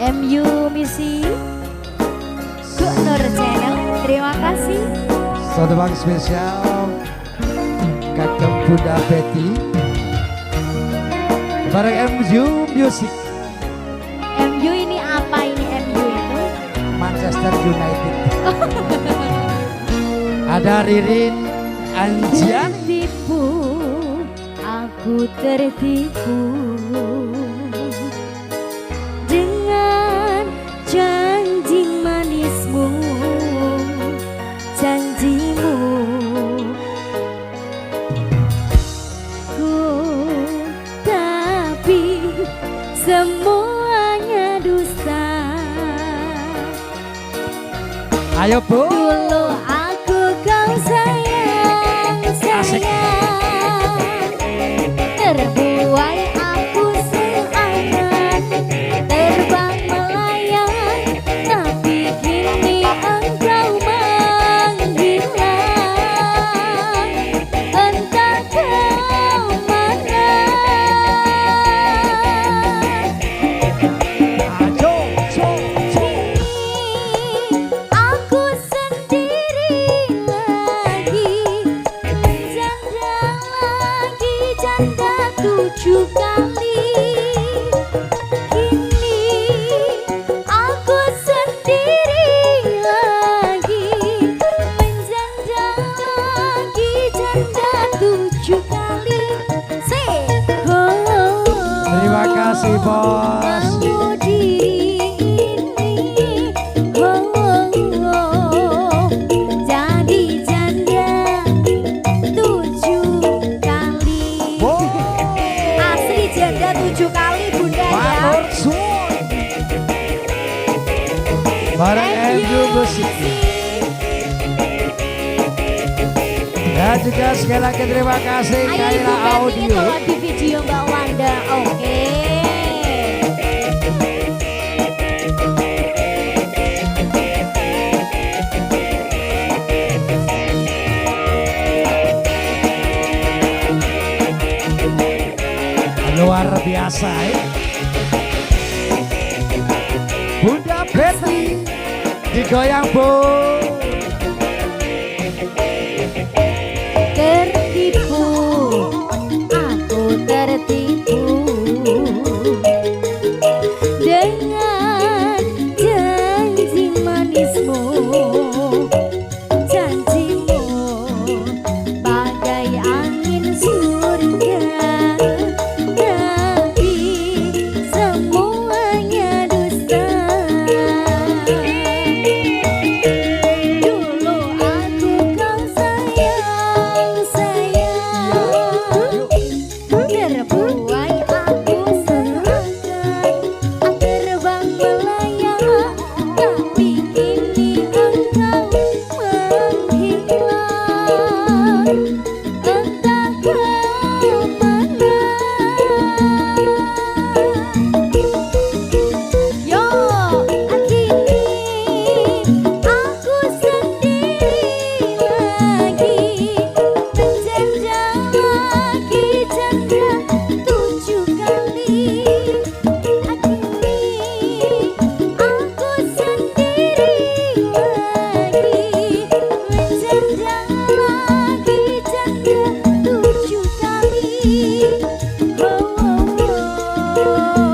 MU Misi Kuk Nur Channel. Terima kasih. Satu bang spesial Kakak Bunda Betty bareng MU Music. MU ini apa ini MU itu? Manchester United. Ada Ririn Anjian. Tertipu, aku tertipu dengan janji manismu, janjimu. Ku tapi semuanya dusta. Ayo Bu. Dulu aku kau sayang, sayang. Terbuai aku seangan, terbang melayang, tapi kini engkau menghilang. Entah kemana. Ajo, jo, jo. Aku sendiri lagi, janda lagi, janda 7 kali. Kini aku sendiri lagi, menjanda lagi, janda 7 kali. Say, oh, oh, oh. Terima kasih Bos. Mau diri ini, oh, oh, oh. Jadi janda 7 kali. Wow. Asli janda 7 kali Bunda ya. Manur Sun. Bareng MU Music. Dan juga sekali lagi terima kasih Ayo Kaila Ibu Betty Audio. kalau di video Mbak Wanda. Oke. Luar biasa ya. Bunda Betty digoyang Bu. Tertipu, aku tertipu dengan janji manismu, janjimu bagai angin surga, tapi semuanya dusta. Dulu aku kau sayang, sayang. Terbuai aku seakan terbang melayang, tapi kini engkau menghilang. Entah kemana. Yo, kini aku sendiri lagi, menjanda lagi, janda 7 kali. Kini aku sendiri lagi, menjanda lagi, janda 7 kali. Oh, oh, oh.